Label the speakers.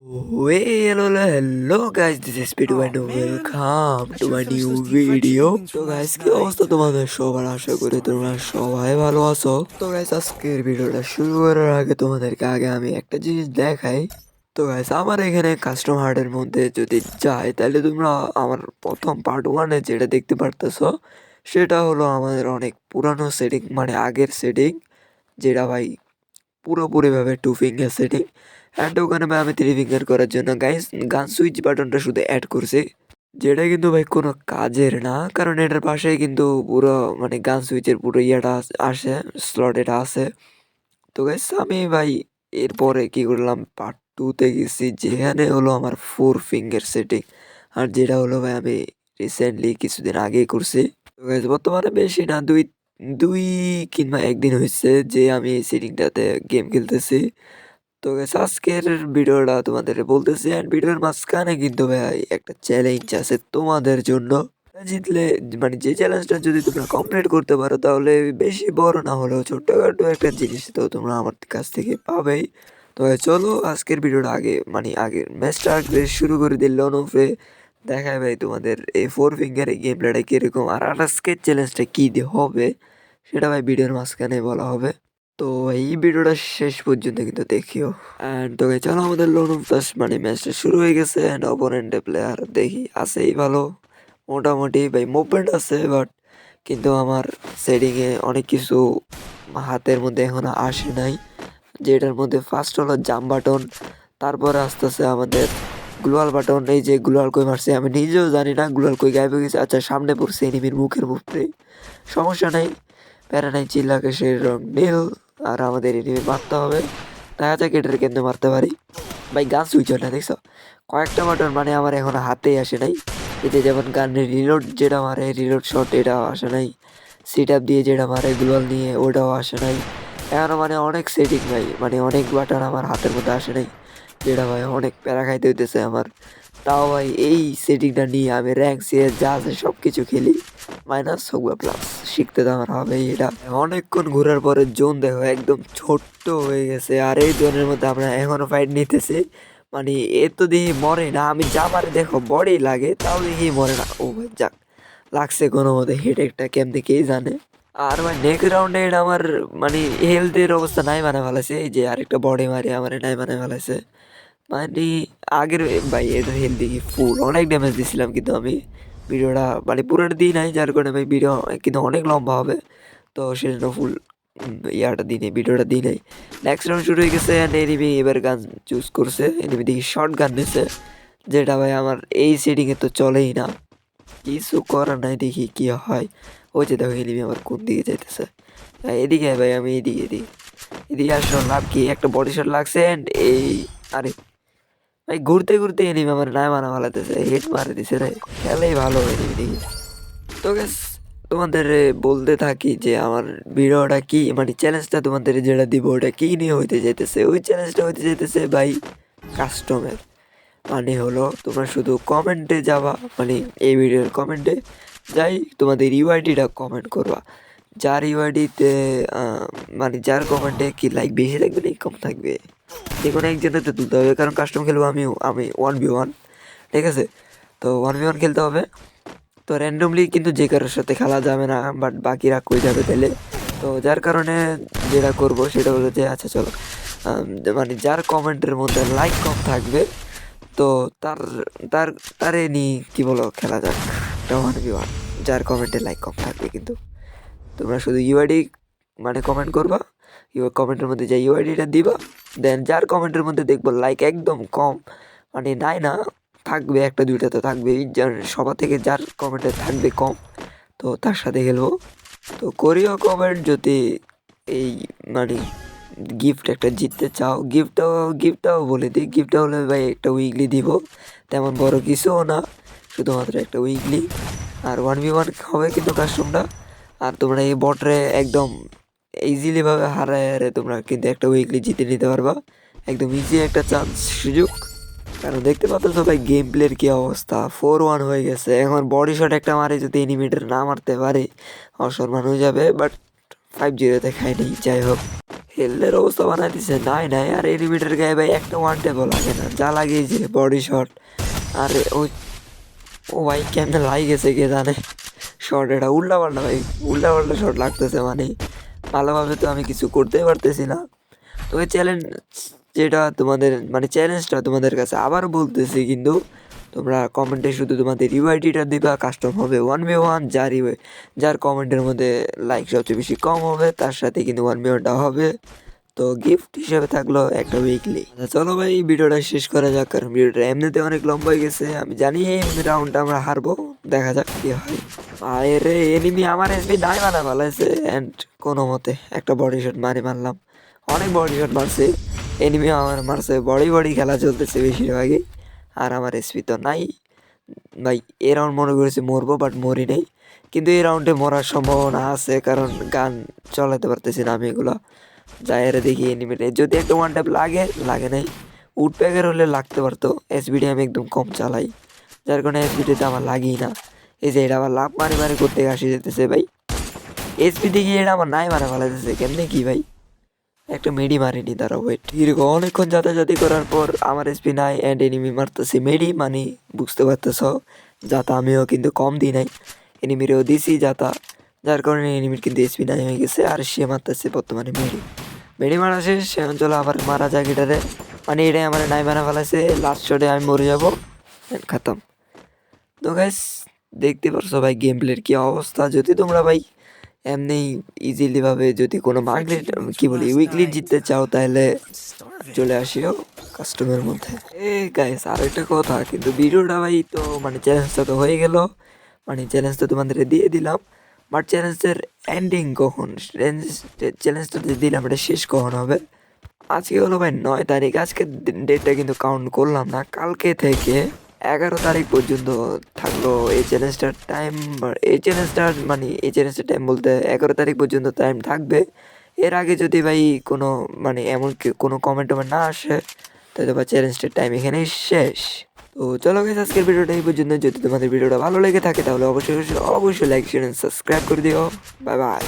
Speaker 1: Hello guys, this is Speedo and welcome to my new video. তো guys, কি অবস্থা তোমাদের সবার? আশা করি তোমরা সবাই ভালো আছো। তো guys, আজকের ভিডিওটা শুরু করার আগে তোমাদেরকে আমি একটা জিনিস দেখাই। তো guys, আমার এখানে কাস্টম হার্টের মধ্যে যদি যাই তাহলে তোমরা আমার প্রথম পার্ট 1 এ যেটা দেখতে পারতেছো সেটা হলো আমাদের অনেক পুরানো সেটিং, মানে আগের সেটিং, যেটা ভাই পুরোপুরিভাবে 2 ফিঙ্গার সেটিং। অ্যান্ড ওখানে ভাই আমি 3 ফিঙ্গার করার জন্য গাইস গান সুইচ বাটনটা শুধু অ্যাড করছি, যেটা কিন্তু ভাই কোনো কাজের না, কারণ এটার পাশেই কিন্তু পুরো মানে গান সুইচের পুরো ইয়েটা আসে, স্লট এটা আছে। তো গাইস আমি ভাই এরপরে কি করলাম, পার্ট 2তে গেছি, যেখানে হলো আমার 4 ফিঙ্গার সেটিং, আর যেটা হলো ভাই আমি রিসেন্টলি কিছুদিন আগেই করছি। তো গাইস বর্তমানে বেশি না, দুই দুই কিংবা একদিন হয়েছে যে আমি এই সেটিংটাতে গেম খেলতেছি। তো গাইস আজকের ভিডিওটা তোমাদের বলতেছি, অ্যান্ড ভিডিওর মাঝখানে কিন্তু ভাই একটা চ্যালেঞ্জ আছে তোমাদের জন্য। জিতলে মানে যে চ্যালেঞ্জটা যদি তোমরা কমপ্লিট করতে পারো তাহলে বেশি বড় না হলেও ছোট্টখাটো একটা জিনিস তো তোমরা আমার কাছ থেকে পাবেই। তো ভাই চলো আজকের ভিডিওটা আগের ম্যাচটা আগে শুরু করে দিল লোনফে দেখায় ভাই তোমাদের এই 4 ফিঙ্গারে গেম প্লেটা কিরকম, আর আজকের চ্যালেঞ্জটা কী দিয়ে হবে সেটা ভাই ভিডিওর মাঝখানে বলা হবে। তো এই ভিডিওটা শেষ পর্যন্ত কিন্তু দেখিও। অ্যান্ড তো ভাই চলো আমাদের লোন অফ দাস মানে ম্যাচটা শুরু হয়ে গেছে, অ্যান্ড অপোনেন্টের প্লেয়ার দেখি আছেই ভালো, মোটামুটি ভাই মুভমেন্ট আছে, বাট কিন্তু আমার সেটিংয়ে অনেক কিছু হাতের মধ্যে এখনো আসে নাই, যেটার মধ্যে ফার্স্ট হলো জাম্প বাটন, তারপরে আসতেছে আমাদের গ্লোয়াল বাটন। এই যে গ্লোয়াল কই মারছে আমি নিজেও জানি না, গ্লোয়াল কই গায়েব হয়ে গেছে। আচ্ছা সামনে পড়ছে এনিমির মুখের মধ্যে, সমস্যা নাই, প্যারা নাই, চিল্লাকে সে রং নীল, আর আমাদের এনিমি মারতে হবে। দেখা যাক এটার কেন্দ্রে মারতে পারি। ভাই গান সুইচ না দেখছো, কয়েকটা বাটন মানে আমার এখন হাতেই আসে নাই। এতে যেমন গানের রিলোড যেটা মারে, রিলোড শট এটাও আসে নাই, সিট আপ দিয়ে যেটা মারে গ্লোয়াল নিয়ে ওটাও আসে নাই। এখনও মানে অনেক সেটিং ভাই, মানে অনেক বাটন আমার হাতের মধ্যে আসে নাই, যেটা ভাই অনেক প্যারা খাইতে হইতেছে আমার। তাও ভাই এই সেটিংটা নিয়ে আমি র্যাঙ্ক সিএস যা আছে সব কিছু খেলি, মাইনাস হোক বা প্লাস, শিখতে তো আমার হবে এটা। অনেকক্ষণ ঘোরার পরে জোন দেখো একদম ছোট্ট হয়ে গেছে, আর এই জোনের মধ্যে আমরা এখনো ফাইট নিতেছি। মানে এ তো দেখি মরে না, আমি যা পারে দেখো বডি লাগে, তাও দেখি মরে না। ও ভাই যাক, লাগছে কোনো মতে, হেড একটা কেমনে কে জানে। আর ভাই নেক্সট রাউন্ডে এটা আমার মানে হেলথের অবস্থা নাই মানে ভালাইছে, এই যে আরেকটা বডি মারি আমার নাই মানে ভালাইছে। মানে আগের ভাই এটা হেলথ দেখি ফুল, অনেক ড্যামেজ দিছিলাম, কিন্তু আমি ভিডিওটা মানে পুরোটা দিই নাই, যার কারণে ভাই ভিডিও কিন্তু অনেক লম্বা হবে, তো সেজন্য ফুল ইয়াটা দিই নাই, ভিডিওটা দিই নাই। নেক্সট রাউন্ড শুরু হয়ে গেছে, অ্যান্ড এনিমি এবার গান চুজ করছে, এনিমি দেখি শর্ট গান নিছে, যেটা ভাই আমার এই সেটিংয়ে তো চলেই না, কিছু করার নাই, দেখি কি হয়। ওই যে দেখো এনিমি আমার কোন দিকে যাইতেছে, এদিকে ভাই আমি এদিকে এদিকে এদিকে আসলে লাভ কি, একটা বডি শট লাগছে, অ্যান্ড এই আরে ভাই ঘুরতে ঘুরতে এনিমি আমার নাই মারা ভালাতেছে, হেড মারে দিছে রে, খেলেই ভালো এনিমি দেখি। তো গ্যাস তোমাদের বলতে থাকি যে আমার ভিডিওটা কি মানে চ্যালেঞ্জটা তোমাদের যেটা দিব ওটা কি নিয়ে হইতে যেতেছে, ওই চ্যালেঞ্জটা হইতে যেতেছে ভাই কাস্টমের। মানে হলো তোমরা শুধু কমেন্টে যাবা, মানে এই ভিডিওর কমেন্টে যাই তোমাদের ইউআইডিটা কমেন্ট করবা, যার ইউআইডিতে মানে যার কমেন্টে কি লাইক বেশি থাকবে না কম থাকবে, যে কোনো একজনের তো তুলতে হবে, কারণ কাস্টম খেলবো আমি আমি 1v1, ঠিক আছে? তো 1v1 খেলতে হবে, তো র্যান্ডমলি কিন্তু যে কারোর সাথে খেলা যাবে না, বাট বাকিরা কই যাবে তাহলে। তো যার কারণে যেটা করব সেটা হলো যে আচ্ছা চলো, মানে যার কমেন্টের মধ্যে লাইক কম থাকবে, তো তার তার তারে নিয়ে কী বলো খেলা যাক, একটা 1v1, যার কমেন্টে লাইক কম থাকবে। কিন্তু তোমরা শুধু ইউআইডি মানে কমেন্ট করবা, কমেন্টের মধ্যে যে ইউআইডিটা দিবা, দেন যার কমেন্টের মধ্যে দেখবো লাইক একদম কম, মানে নাই না, থাকবে একটা দুইটা তো থাকবেই, যার সবার থেকে যার কমেন্টে থাকবে কম, তো তার সাথে খেলবো। তো করিও কমেন্ট যদি এই মানে গিফট একটা জিততে চাও, গিফটটাও বলে দিই, গিফটটা হলে ভাই একটা উইকলি দিব, তেমন বড় কিছুও না, শুধুমাত্র একটা উইকলি, আর 1v1 হবে কিন্তু কাস্টমটা। আর তোমরা এই বটরে একদম ইজিলিভাবে হারায় তোমরা কিন্তু একটা উইকলি জিতে নিতে পারবা, একদম ইজি একটা চান্স সুযোগ। কারণ দেখতে পাচ্ছ ভাই গেম প্লের কী অবস্থা, 4-1 হয়ে গেছে। এখন বডি শট একটা মারে যদি এনিমিটার না মারতে পারে অসম্মান হয়ে যাবে, বাট 5-0 খায়নি, যাই হোক। হেলদের অবস্থা বানাই দিছে নাই নাই। আর এনিমিটার গায়ে ভাই একটা ওয়ান টেপও লাগে না, যা লাগে এই যে বডি শট। আর ওই ও ভাই কেমনে লাই গেছে কে জানে শট, এটা উল্টা পাল্টা ভাই, উল্টা পাল্টা শট লাগতেছে, মানে ভালোভাবে তো আমি কিছু করতেই পারতেছি না। তো এই চ্যালেঞ্জ যেটা তোমাদের মানে চ্যালেঞ্জটা তোমাদের কাছে আবার বলতেছি, কিন্তু তোমরা কমেন্টে শুধু তোমাদের ইউআইডিটা দিবা, কাস্টম হবে 1v1, যার কমেন্টের মধ্যে লাইক সবচেয়ে বেশি কম হবে তার সাথে কিন্তু 1v1টা হবে। তো গিফট হিসেবে থাকলো একটা উইকলি। চলো ভাই ভিডিওটা শেষ করা যাক, কারণ ভিডিওটা এমনিতে অনেক লম্বা হয়ে গেছে। আমি জানি এই রাউন্ডটা আমরা হারবো, দেখা যাক কি হয়। আরে এনিমি আমার এসবি দায় মারা ফেলাইছে, অ্যান্ড কোনো মতে একটা বডি শট মারলাম। অনেক বডি শট মারছে, এনিমিও আমার মারছে, বডি খেলা চলতেছে বেশিরভাগই। আর আমার এসপি তো নাই ভাই। এই রাউন্ড মনে করেছি মরবো, বাট মরি নেই। কিন্তু এই রাউন্ডে মরার সম্ভাবনা আছে, কারণ গান চালাতে পারতেছি না আমি এগুলো। যাই আরে দেখি এনিমিটে যদি একটা ওয়ান ট্যাপ লাগে নাই। উডপ্যাকের হলে লাগতে পারতো, এসবিডি আমি একদম কম চালাই, যার কারণে এসবিডিতে আমার লাগেই না। এই যে এটা আবার লাভ মারি করতে আসি যেতেছে ভাই, এসপি দিকে এটা আমার নাই মারা ফেলাইতেছে কেমনে কি ভাই। একটা মেডি মারিনি, তারা ওয়েট দীর্ঘ অনেকক্ষণ যাতাযাতি করার পর আমার এসপি নাই, অ্যান্ড এনিমি মারতেছি মেডি, মানে বুঝতে পারতেছ যাতা আমিও কিন্তু কম দিই নাই, এনিমিরেও দিছি যাতা, যার কারণে এনিমির কিন্তু এসপি নাই হয়ে গেছে। আর সে মারতেছে বর্তমানে মেডি মারা শেষ, এখন চলো আবার মারা যাক এটারে, মানে এটাই আমার নাই মারা ফেলাইছে। লাস্ট শটে আমি মরে যাবো, খাতাম। তো গাইস দেখতে পারছো ভাই গেম প্লের কি অবস্থা। যদি তোমরা ভাই এমনি ইজিলিভাবে যদি কোনো মাগলি কি বলি উইকলি জিততে চাও, তাহলে চলে আসিও কাস্টমের মধ্যে। এ গাইস আর একটা কথা, কিন্তু ভিডিওটা ভাই তো মানে চ্যালেঞ্জটা তো হয়ে গেল, মানে চ্যালেঞ্জ তো তোমাদের দিয়ে দিলাম, বাট চ্যালেঞ্জের এন্ডিং কখন, চ্যালেঞ্জটা যে দিলাম এটা শেষ কখন হবে। আজকে হলো ভাই 9 তারিখ, আজকে ডেটটা কিন্তু কাউন্ট করলাম না, কালকে থেকে 11 তারিখ পর্যন্ত থাকলো এই চ্যালেঞ্জটার টাইম। এই চ্যালেঞ্জটার টাইম বলতে 11 তারিখ পর্যন্ত টাইম থাকবে। এর আগে যদি ভাই কোনো মানে এমন কোনো কমেন্ট না আসে, তাহলে বা চ্যালেঞ্জটার টাইম এখানেই শেষ। তো চলো গেছে আজকের ভিডিওটা এই পর্যন্ত। যদি তোমাদের ভিডিওটা ভালো লেগে থাকে তাহলে অবশ্যই লাইক শেয়ার সাবস্ক্রাইব করে দিও। Bye bye.